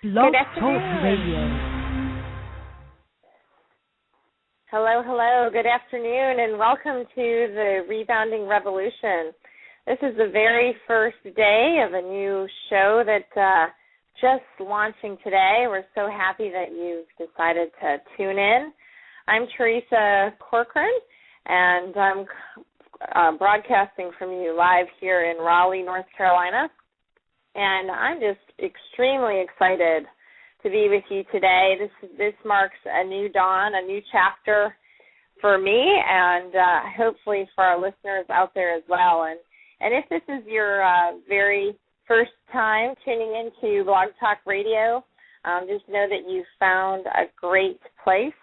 Blog Good afternoon. Talk Radio. Hello, hello. Good afternoon, and welcome to the Rebounding Revolution. This is the very first day of a new show that just launching today. We're so happy that you've decided to tune in. I'm Teresa Corcoran, and I'm broadcasting from you live here in Raleigh, North Carolina. And I'm just extremely excited to be with you today. This marks a new dawn, a new chapter for me, and hopefully for our listeners out there as well. And if this is your very first time tuning into Blog Talk Radio, just know that you've found a great place.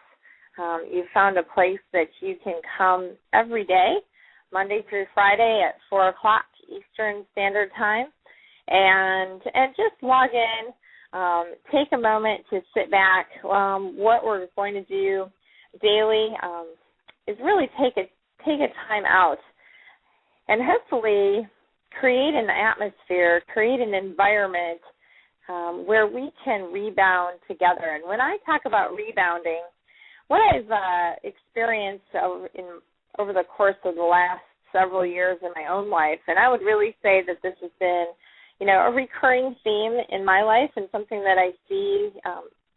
You've found a place that you can come every day, Monday through Friday at 4 o'clock Eastern Standard Time. And just log in, take a moment to sit back. What we're going to do daily is really take a time out and hopefully create an atmosphere, create an environment where we can rebound together. And when I talk about rebounding, what I've experienced over the course of the last several years in my own life, and I would really say that this has been a recurring theme in my life and something that I see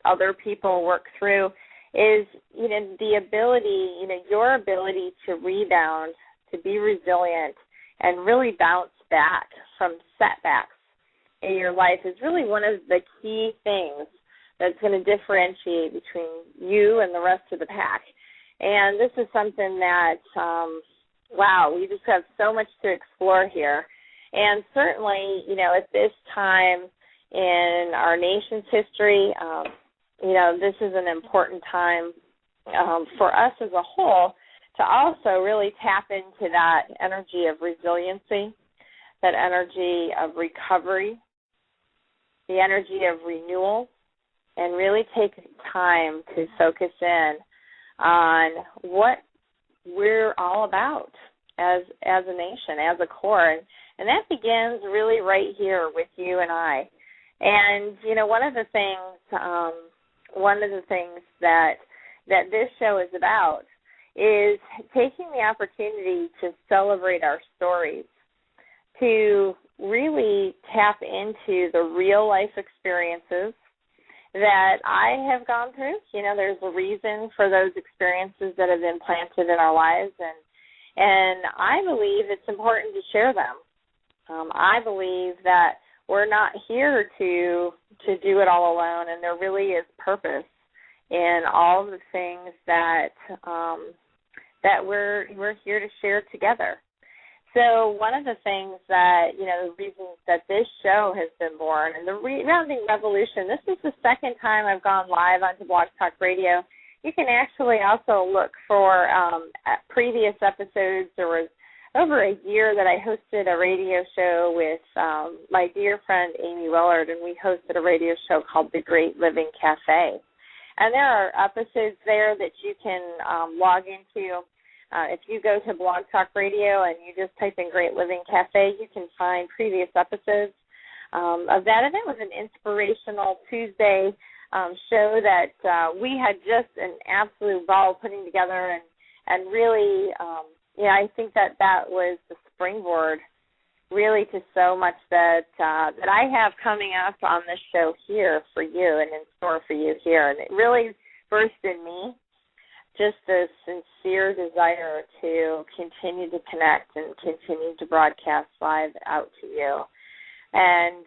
other people work through is, the ability, your ability to rebound, to be resilient, and really bounce back from setbacks in your life is really one of the key things that's going to differentiate between you and the rest of the pack. And this is something that, we just have so much to explore here. And certainly, at this time in our nation's history, this is an important time for us as a whole to also really tap into that energy of resiliency, that energy of recovery, the energy of renewal, and really take time to focus in on what we're all about as a nation, as a core. And that begins really right here with you and I. And, one of the things that this show is about is taking the opportunity to celebrate our stories, to really tap into the real life experiences that I have gone through. There's a reason for those experiences that have been planted in our lives, and I believe it's important to share them. I believe that we're not here to do it all alone, and there really is purpose in all the things that we're here to share together. So one of the things that, the reasons that this show has been born, and the Rebounding Revolution, this is the second time I've gone live onto Blog Talk Radio. You can actually also look for previous episodes. There was over a year that I hosted a radio show with my dear friend Amy Willard, and we hosted a radio show called The Great Living Cafe. And there are episodes there that you can log into. If you go to Blog Talk Radio and you just type in Great Living Cafe, you can find previous episodes of that. And it was an inspirational Tuesday show that we had just an absolute ball putting together, and really I think that was the springboard really to so much that I have coming up on this show here for you and in store for you here. And it really burst in me just a sincere desire to continue to connect and continue to broadcast live out to you. And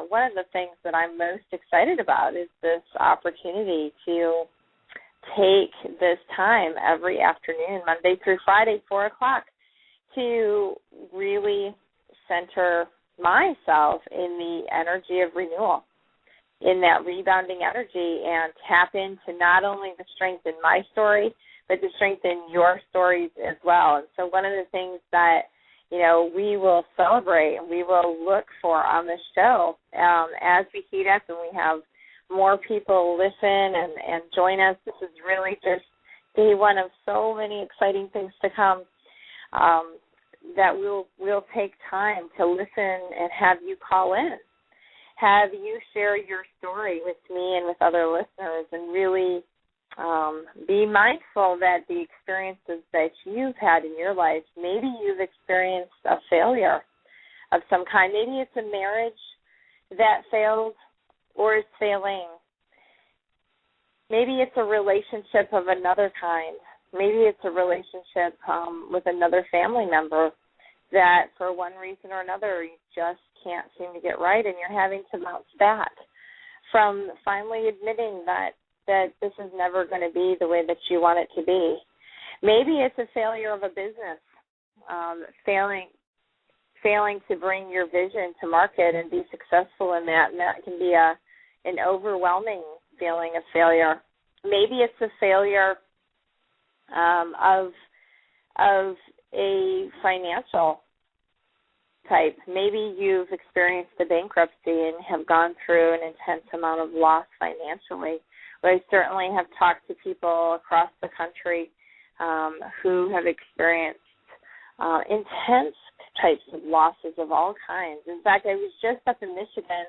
one of the things that I'm most excited about is this opportunity to take this time every afternoon, Monday through Friday, 4 o'clock, to really center myself in the energy of renewal, in that rebounding energy, and tap into not only the strength in my story, but the strength in your stories as well. And so one of the things that, we will celebrate and we will look for on the show as we heat up and we have more people listen and join us. This is really just day one of so many exciting things to come that we'll take time to listen and have you call in have you share your story with me and with other listeners, and really be mindful that the experiences that you've had in your life, maybe you've experienced a failure of some kind. Maybe it's a marriage that failed or is failing. Maybe it's a relationship of another kind. Maybe it's a relationship with another family member that for one reason or another you just can't seem to get right, and you're having to bounce back from finally admitting that this is never going to be the way that you want it to be. Maybe it's a failure of a business, failing to bring your vision to market and be successful in that, and that can be an overwhelming feeling of failure. Maybe it's a failure of a financial type. Maybe you've experienced a bankruptcy and have gone through an intense amount of loss financially. But I certainly have talked to people across the country who have experienced intense types of losses of all kinds. In fact, I was just up in Michigan.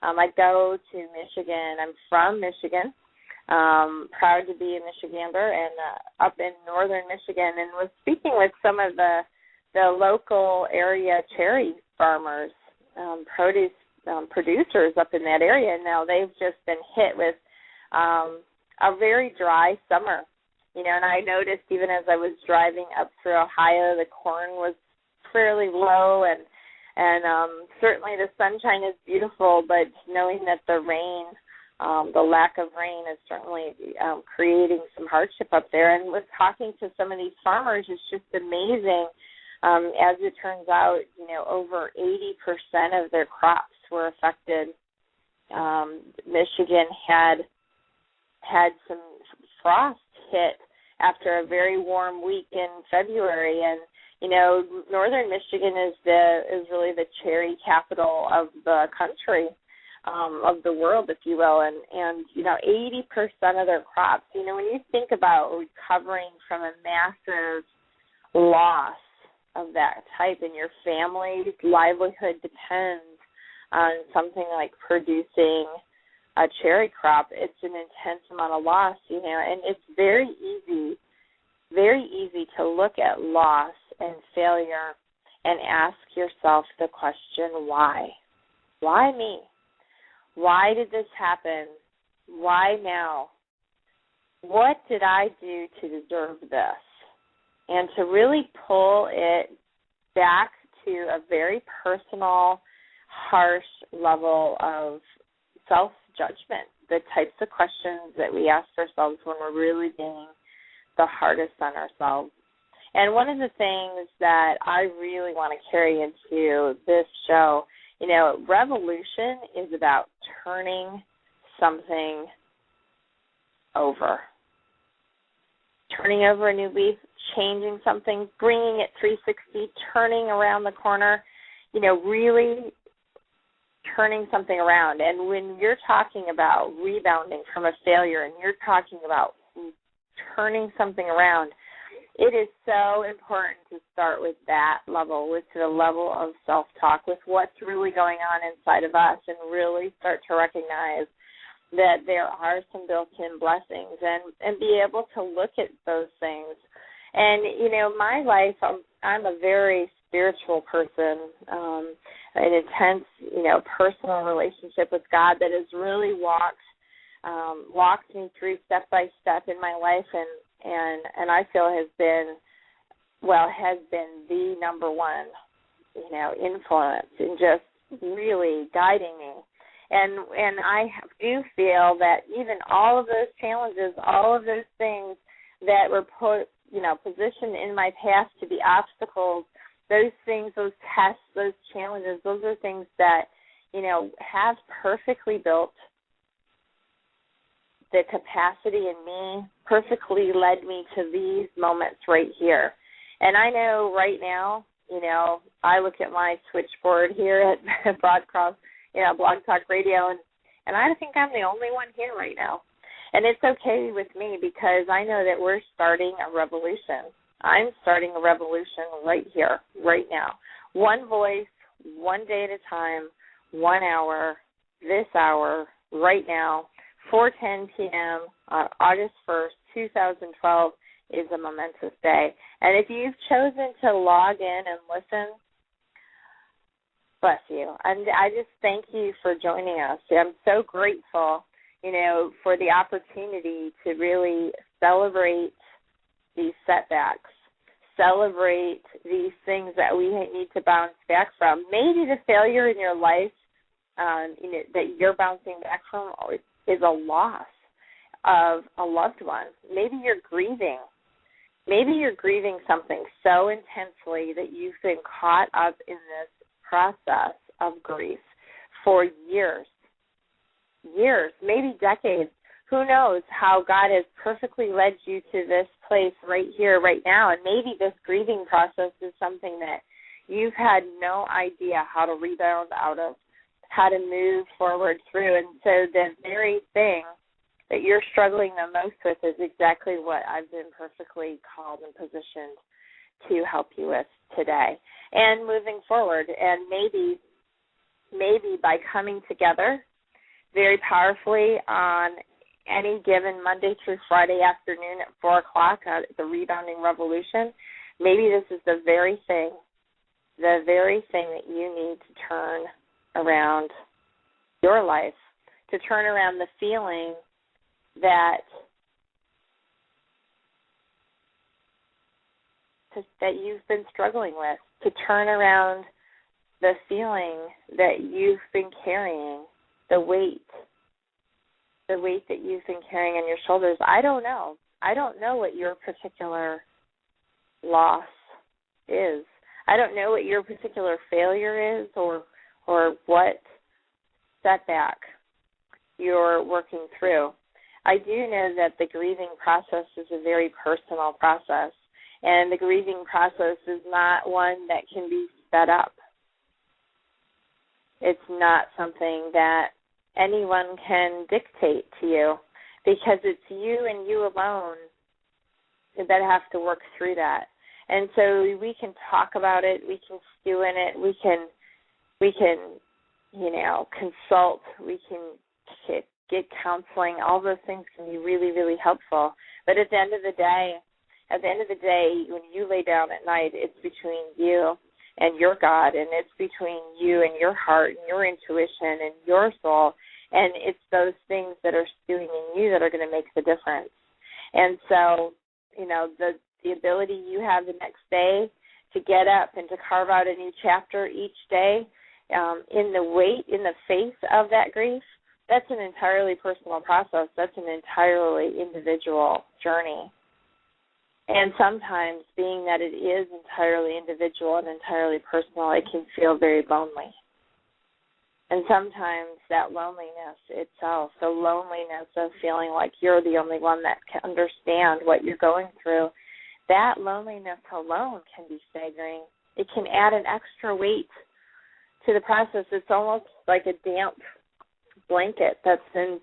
I go to Michigan. I'm from Michigan, proud to be a Michigander, and up in northern Michigan, and was speaking with some of the local area cherry farmers, produce producers up in that area. Now they've just been hit with a very dry summer, and I noticed even as I was driving up through Ohio, the corn was fairly low, and certainly the sunshine is beautiful, but knowing that the rain, the lack of rain is certainly creating some hardship up there. And with talking to some of these farmers, it's just amazing. As it turns out, over 80% of their crops were affected. Michigan had some frost hit after a very warm week in February, and northern Michigan is really the cherry capital of the country, of the world, if you will, and 80% of their crops. When you think about recovering from a massive loss of that type, and your family's livelihood depends on something like producing a cherry crop, it's an intense amount of loss, and it's very easy to look at loss and failure and ask yourself the question, why? Why me? Why did this happen? Why now? What did I do to deserve this? And to really pull it back to a very personal, harsh level of self-judgment, the types of questions that we ask ourselves when we're really being the hardest on ourselves. And one of the things that I really want to carry into this show, revolution is about turning something over. Turning over a new leaf, changing something, bringing it 360, turning around the corner, really turning something around. And when you're talking about rebounding from a failure and you're talking about turning something around, it is so important to start with that level, with the level of self-talk, with what's really going on inside of us, and really start to recognize that there are some built-in blessings, and be able to look at those things. And, my life, I'm a very spiritual person, an intense, personal relationship with God that has really walked me through step by step in my life, and I feel has been the number one, influence in just really guiding me. And I do feel that even all of those challenges, all of those things that were positioned in my path to be obstacles, those things, those tests, those challenges, those are things that, have perfectly built the capacity in me, perfectly led me to these moments right here. And I know right now, I look at my switchboard here at Blog Talk Radio, and I think I'm the only one here right now. And it's okay with me because I know that we're starting a revolution. I'm starting a revolution right here, right now. One voice, one day at a time, 1 hour, this hour, right now, 4:10 p.m. on August 1st, 2012, is a momentous day. And if you've chosen to log in and listen, bless you. And I just thank you for joining us. I'm so grateful, for the opportunity to really celebrate these setbacks, celebrate these things that we need to bounce back from. Maybe the failure in your life that you're bouncing back from is a loss of a loved one. Maybe you're grieving. Maybe you're grieving something so intensely that you've been caught up in this process of grief for years, maybe decades. Who knows how God has perfectly led you to this place right here, right now. And maybe this grieving process is something that you've had no idea how to rebound out of, how to move forward through. And so the very thing that you're struggling the most with is exactly what I've been perfectly called and positioned to help you with today and moving forward. And maybe by coming together very powerfully on any given Monday through Friday afternoon at 4 o'clock at the Rebounding Revolution, maybe this is the very thing that you need to turn around your life, to turn around the feeling that you've been struggling with, to turn around the feeling that you've been carrying, the weight that you've been carrying on your shoulders. I don't know what your particular loss is. I don't know what your particular failure is or what setback you're working through. I do know that the grieving process is a very personal process, and the grieving process is not one that can be sped up. It's not something that anyone can dictate to you, because it's you and you alone that have to work through that. And so we can talk about it, we can stew in it, we can consult, we can get counseling. All those things can be really, really helpful. But at the end of the day, when you lay down at night, it's between you and your God, and it's between you and your heart and your intuition and your soul, and it's those things that are stewing in you that are going to make the difference. And so, the ability you have the next day to get up and to carve out a new chapter each day in the face of that grief, that's an entirely personal process. That's an entirely individual journey. And sometimes, being that it is entirely individual and entirely personal, it can feel very lonely. And sometimes that loneliness itself, the loneliness of feeling like you're the only one that can understand what you're going through, that loneliness alone can be staggering. It can add an extra weight to the process. It's almost like a damp blanket that's been,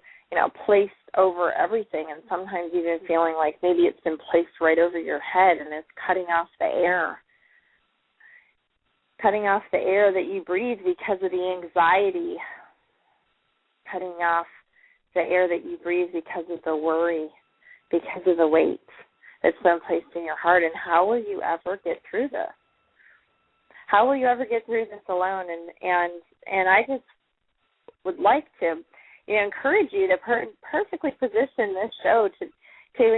placed over everything, and sometimes even feeling like maybe it's been placed right over your head and it's cutting off the air that you breathe because of the anxiety, cutting off the air that you breathe because of the worry, because of the weight that's been placed in your heart. And how will you ever get through this? How will you ever get through this alone? And I just would like to encourage you to perfectly position this show to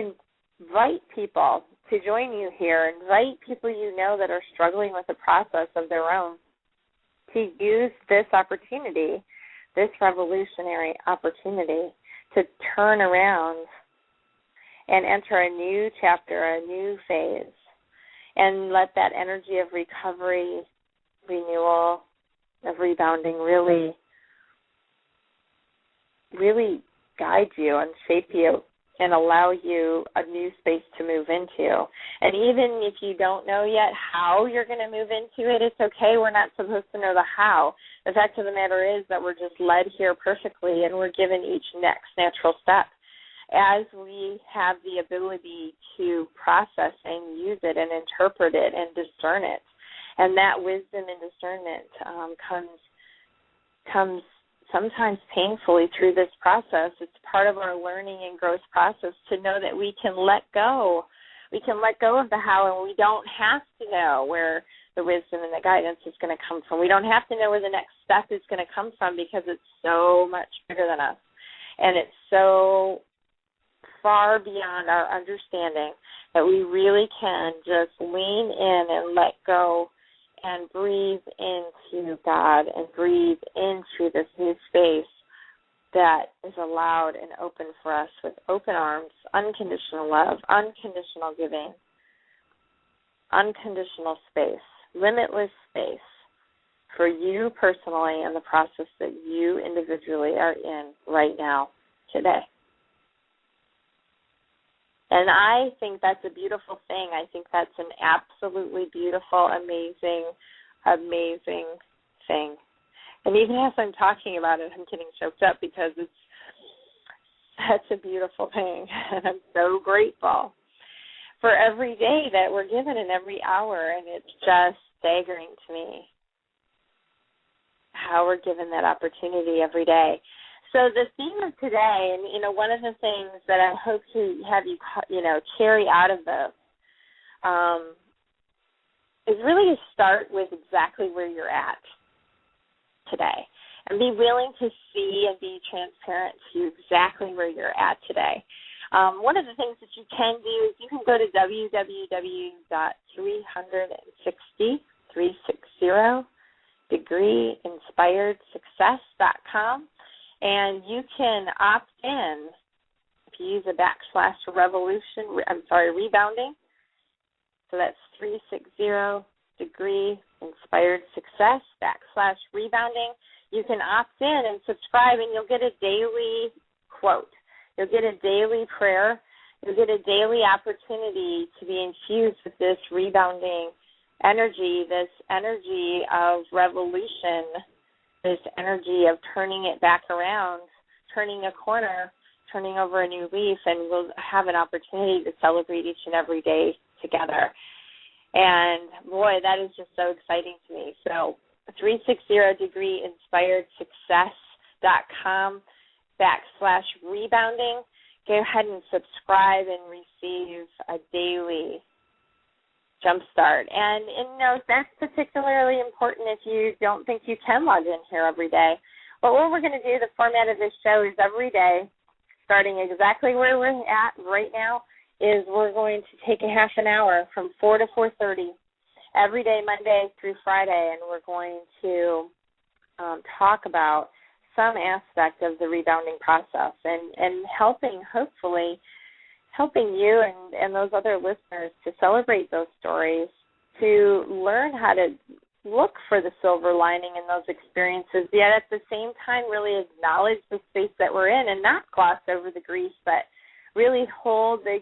invite people to join you here, invite people that are struggling with the process of their own, to use this opportunity, this revolutionary opportunity, to turn around and enter a new chapter, a new phase, and let that energy of recovery, renewal, of rebounding really guide you and shape you and allow you a new space to move into. And even if you don't know yet how you're going to move into it, it's okay. We're not supposed to know the how. The fact of the matter is that we're just led here perfectly, and we're given each next natural step as we have the ability to process and use it and interpret it and discern it. And that wisdom and discernment comes sometimes painfully through this process. It's part of our learning and growth process to know that we can let go. We can let go of the how, and we don't have to know where the wisdom and the guidance is going to come from. We don't have to know where the next step is going to come from because it's so much bigger than us. And it's so far beyond our understanding that we really can just lean in and let go and breathe into God and breathe into this new space that is allowed and open for us with open arms, unconditional love, unconditional giving, unconditional space, limitless space for you personally and the process that you individually are in right now, today. And I think that's a beautiful thing. I think that's an absolutely beautiful, amazing, amazing thing. And even as I'm talking about it, I'm getting choked up because it's such a beautiful thing. And I'm so grateful for every day that we're given and every hour. And it's just staggering to me how we're given that opportunity every day. So the theme of today, and, one of the things that I hope to have you, carry out of this is really to start with exactly where you're at today and be willing to see and be transparent to exactly where you're at today. One of the things that you can do is you can go to www.360degreeinspiredsuccess.com. And you can opt in if you use a /rebounding. So that's 360degreeinspiredsuccess /rebounding. You can opt in and subscribe, and you'll get a daily quote. You'll get a daily prayer. You'll get a daily opportunity to be infused with this rebounding energy, this energy of revolution, this energy of turning it back around, turning a corner, turning over a new leaf, and we'll have an opportunity to celebrate each and every day together. And, boy, that is just so exciting to me. So 360degreeinspiredsuccess.com /rebounding. Go ahead and subscribe and receive a daily jumpstart. And that's particularly important if you don't think you can log in here every day. But what we're going to do, the format of this show is every day, starting exactly where we're at right now, is we're going to take a half an hour from 4 to 4:30 every day, Monday through Friday, and we're going to talk about some aspect of the rebounding process and hopefully helping you and those other listeners to celebrate those stories, to learn how to look for the silver lining in those experiences, yet at the same time really acknowledge the space that we're in and not gloss over the grief, but really hold the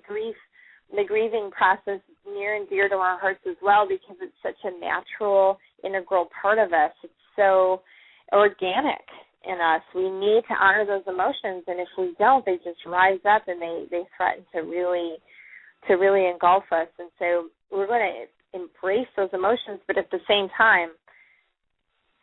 grieving process near and dear to our hearts as well, because it's such a natural, integral part of us. It's so organic in us. We need to honor those emotions, and if we don't, they just rise up and they threaten to really engulf us. And so we're going to embrace those emotions, but at the same time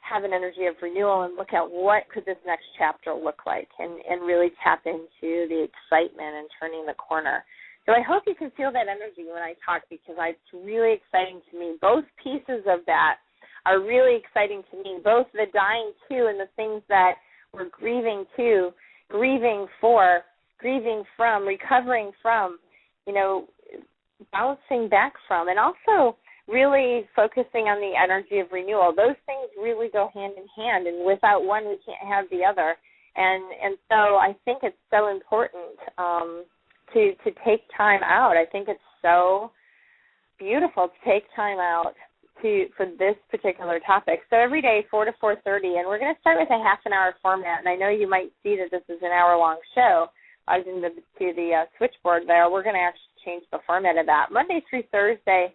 have an energy of renewal and look at what could this next chapter look like, and really tap into the excitement and turning the corner. So I hope you can feel that energy when I talk, because it's really exciting to me. Both pieces of that are really exciting to me, both the dying to and the things that we're grieving to, grieving for, grieving from, recovering from, bouncing back from, and also really focusing on the energy of renewal. Those things really go hand in hand, and without one, we can't have the other. And so I think it's so important to take time out. I think it's so beautiful to take time out for this particular topic. So every day, 4 to 4:30, and we're going to start with a half an hour format. And I know you might see that this is an hour-long show. I was to the switchboard there. We're going to actually change the format of that. Monday through Thursday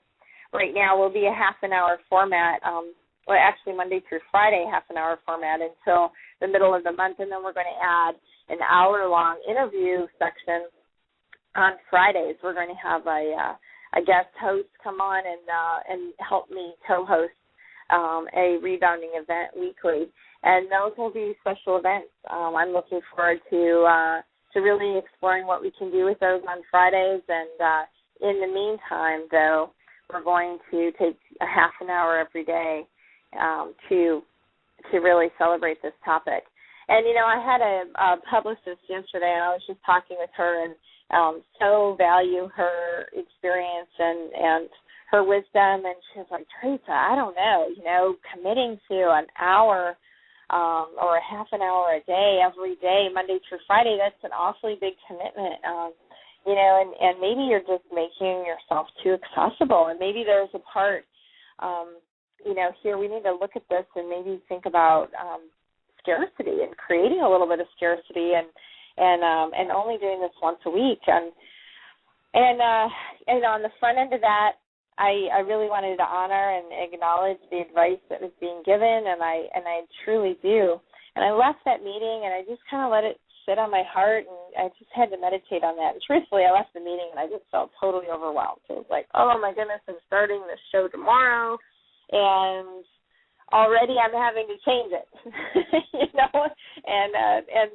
right now will be a half an hour format. Actually Monday through Friday, half an hour format until the middle of the month, and then we're going to add an hour-long interview section on Fridays. We're going to have a guest host come on and help me co-host a rebounding event weekly, and those will be special events. I'm looking forward to really exploring what we can do with those on Fridays, and in the meantime, though, we're going to take a half an hour every day to really celebrate this topic. And, I had a publicist yesterday, and I was just talking with her, and so value her experience and her wisdom. And she was like, Teresa, I don't know, committing to an hour or a half an hour a day, every day, Monday through Friday, that's an awfully big commitment. And maybe you're just making yourself too accessible, and maybe there's a part, here we need to look at this and maybe think about scarcity and creating a little bit of scarcity and only doing this once a week. And on the front end of that, I really wanted to honor and acknowledge the advice that was being given, and I truly do. And I left that meeting, and I just kind of let it sit on my heart, and I just had to meditate on that. And truthfully, I left the meeting, and I just felt totally overwhelmed. So it was like, oh, my goodness, I'm starting this show tomorrow, and already I'm having to change it, and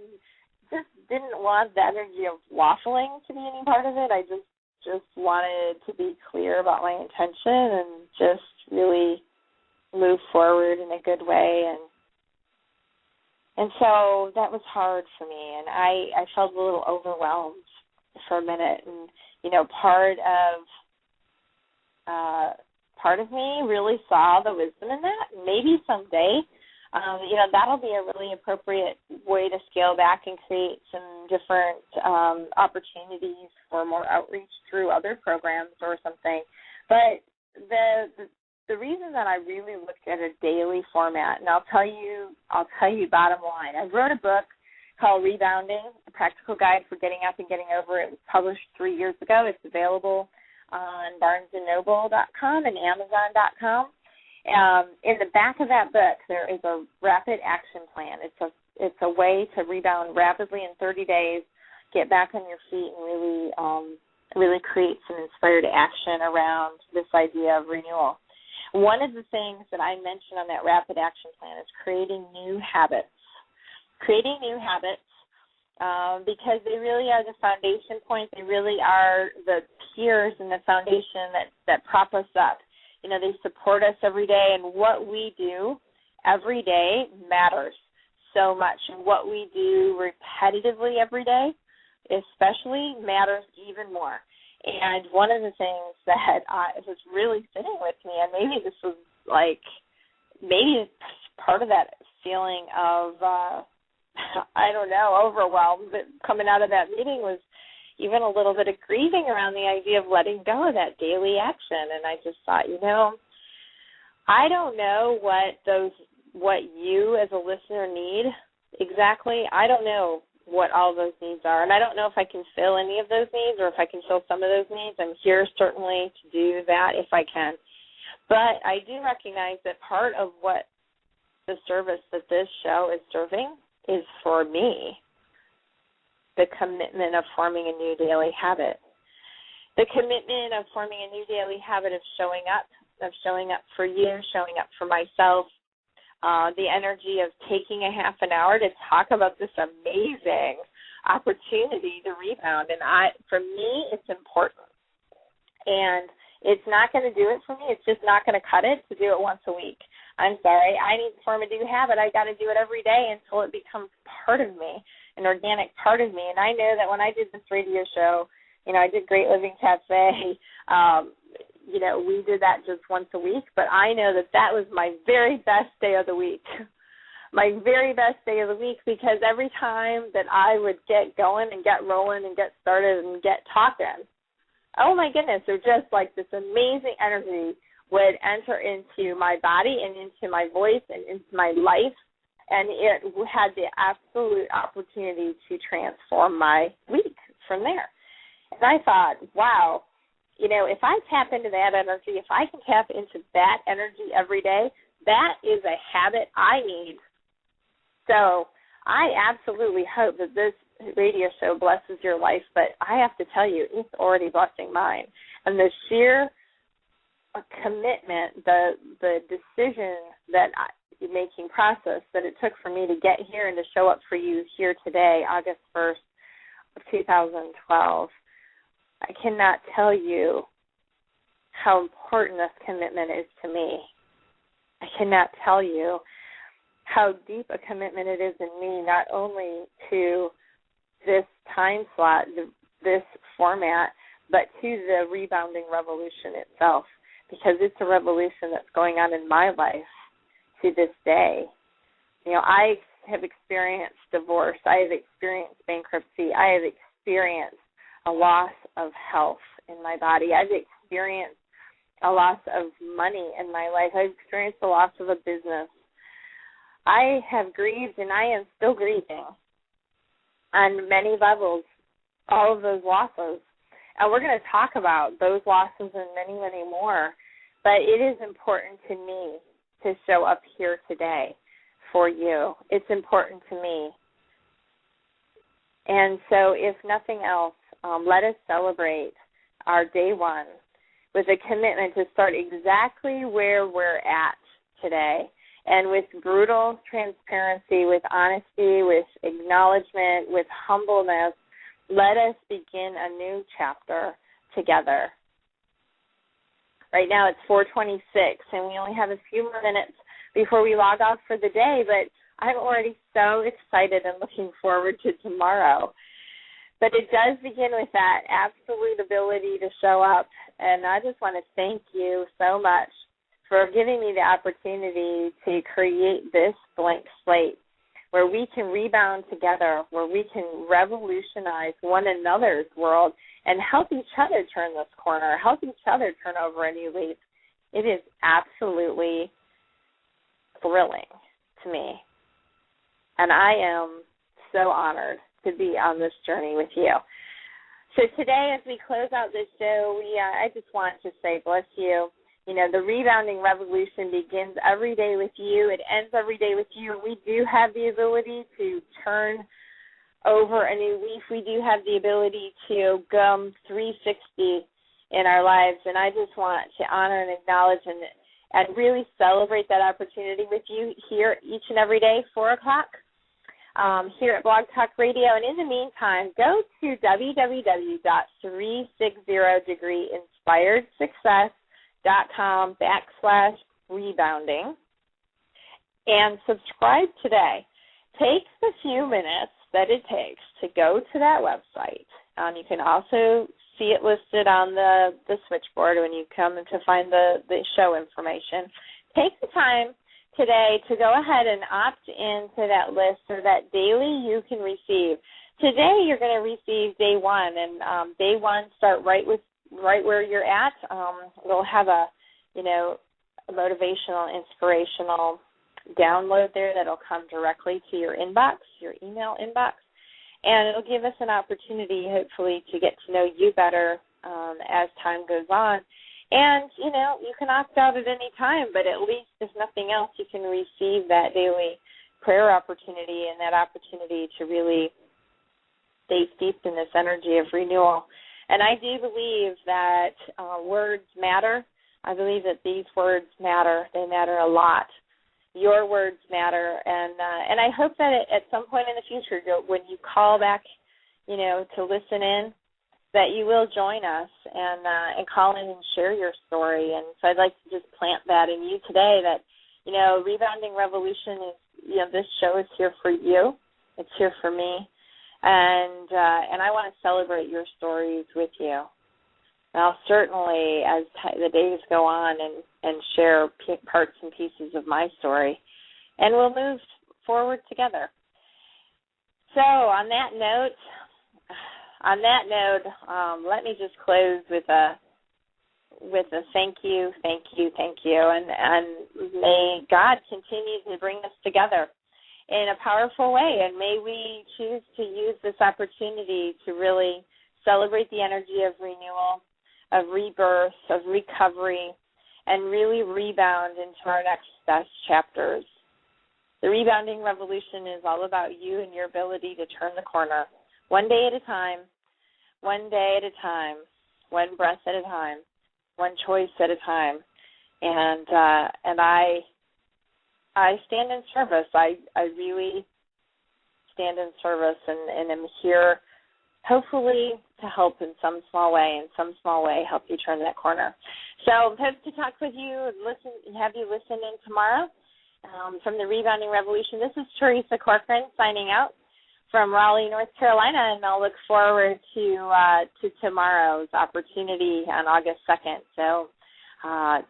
just didn't want the energy of waffling to be any part of it. I just wanted to be clear about my intention and just really move forward in a good way. And so that was hard for me, and I felt a little overwhelmed for a minute. And, part of me really saw the wisdom in that. Maybe someday, that'll be a really appropriate way to scale back and create some different opportunities for more outreach through other programs or something. But the reason that I really looked at a daily format, and I'll tell you bottom line, I wrote a book called Rebounding, A Practical Guide for Getting Up and Getting Over. It was published 3 years ago. It's available on BarnesandNoble.com and Amazon.com. In the back of that book, there is a rapid action plan. It's a way to rebound rapidly in 30 days, get back on your feet, and really create some inspired action around this idea of renewal. One of the things that I mentioned on that rapid action plan is creating new habits. Creating new habits because they really are the foundation point. They really are the piers and the foundation that prop us up. They support us every day, and what we do every day matters so much. And what we do repetitively every day especially matters even more. And one of the things that was really sitting with me, and maybe this was maybe part of that feeling of, overwhelmed, but coming out of that meeting was even a little bit of grieving around the idea of letting go of that daily action. And I just thought, I don't know what you as a listener need exactly. I don't know what all those needs are, and I don't know if I can fill any of those needs or if I can fill some of those needs. I'm here certainly to do that if I can. But I do recognize that part of what the service that this show is serving is for me, the commitment of forming a new daily habit, the commitment of forming a new daily habit of showing up for you, showing up for myself, the energy of taking a half an hour to talk about this amazing opportunity to rebound. And for me, it's important. And it's not going to do it for me. It's just not going to cut it to do it once a week. I'm sorry. I need to form a new habit. I got to do it every day until it becomes part of me, an organic part of me. And I know that when I did this radio show, I did Great Living Cafe. We did that just once a week, but I know that was my very best day of the week. My very best day of the week, because every time that I would get going and get rolling and get started and get talking, oh my goodness, it was just like this amazing energy would enter into my body and into my voice and into my life, and it had the absolute opportunity to transform my week from there. And I thought, wow, if I tap into that energy, if I can tap into that energy every day, that is a habit I need. So I absolutely hope that this radio show blesses your life, but I have to tell you, it's already blessing mine. And the sheer a commitment, the decision that making process that it took for me to get here and to show up for you here today, August 1st of 2012. I cannot tell you how important this commitment is to me. I cannot tell you how deep a commitment it is in me, not only to this time slot, this format, but to the rebounding revolution itself, because it's a revolution that's going on in my life to this day. You know, I have experienced divorce. I have experienced bankruptcy. I have experienced a loss of health in my body. I've experienced a loss of money in my life. I've experienced the loss of a business. I have grieved, and I am still grieving on many levels, all of those losses. And we're going to talk about those losses and many, many more. But it is important to me to show up here today for you. It's important to me. And so if nothing else, let us celebrate our day one with a commitment to start exactly where we're at today, and with brutal transparency, with honesty, with acknowledgement, with humbleness. Let us begin a new chapter together. Right now it's 4:26, and we only have a few more minutes before we log off for the day, but I'm already so excited and looking forward to tomorrow. But it does begin with that absolute ability to show up, and I just want to thank you so much for giving me the opportunity to create this blank slate where we can rebound together, where we can revolutionize one another's world and help each other turn this corner, help each other turn over a new leaf. It is absolutely thrilling to me, and I am so honored to be on this journey with you. So today, as we close out this show, I just want to say bless you. You know, the rebounding revolution begins every day with you. It ends every day with you. We do have the ability to turn over a new leaf. We do have the ability to go 360 in our lives. And I just want to honor and acknowledge and really celebrate that opportunity with you here each and every day, 4 o'clock, here at Blog Talk Radio. And in the meantime, go to www.360degreeinspiredsuccess.com/rebounding and subscribe today. Take the few minutes that it takes to go to that website. You can also see it listed on the switchboard when you come to find the show information. Take the time today to go ahead and opt into that list so that daily you can receive. Today you're going to receive day one, and day one start right where you're at. We'll have a motivational, inspirational download there that'll come directly to your inbox, your email inbox, and it'll give us an opportunity, hopefully, to get to know you better as time goes on. And, you can opt out at any time, but at least, if nothing else, you can receive that daily prayer opportunity and that opportunity to really stay steeped in this energy of renewal. And I do believe that words matter. I believe that these words matter. They matter a lot. Your words matter. And I hope that at some point in the future, when you call back, to listen in, that you will join us and call in and share your story. And so I'd like to just plant that in you today that, Rebounding Revolution is, this show is here for you. It's here for me. And I want to celebrate your stories with you. I'll certainly, as the days go on, and share parts and pieces of my story, and we'll move forward together. So on that note, let me just close with a thank you, and may God continue to bring us together in a powerful way, and may we choose to use this opportunity to really celebrate the energy of renewal, of rebirth, of recovery, and really rebound into our next best chapters. The Rebounding Revolution is all about you and your ability to turn the corner, one day at a time, one breath at a time, one choice at a time. And I stand in service. I really stand in service and am here hopefully to help in some small way, help you turn that corner. So hope to talk with you and have you listen in tomorrow from the Rebounding Revolution. This is Teresa Corcoran signing out from Raleigh, North Carolina, and I'll look forward to tomorrow's opportunity on August 2nd. So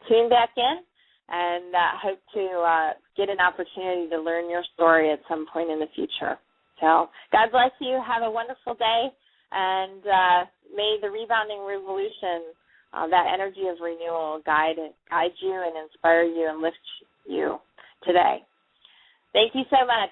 tune back in and hope to get an opportunity to learn your story at some point in the future. So God bless you. Have a wonderful day, and may the Rebounding Revolution, that energy of renewal, guide you and inspire you and lift you today. Thank you so much.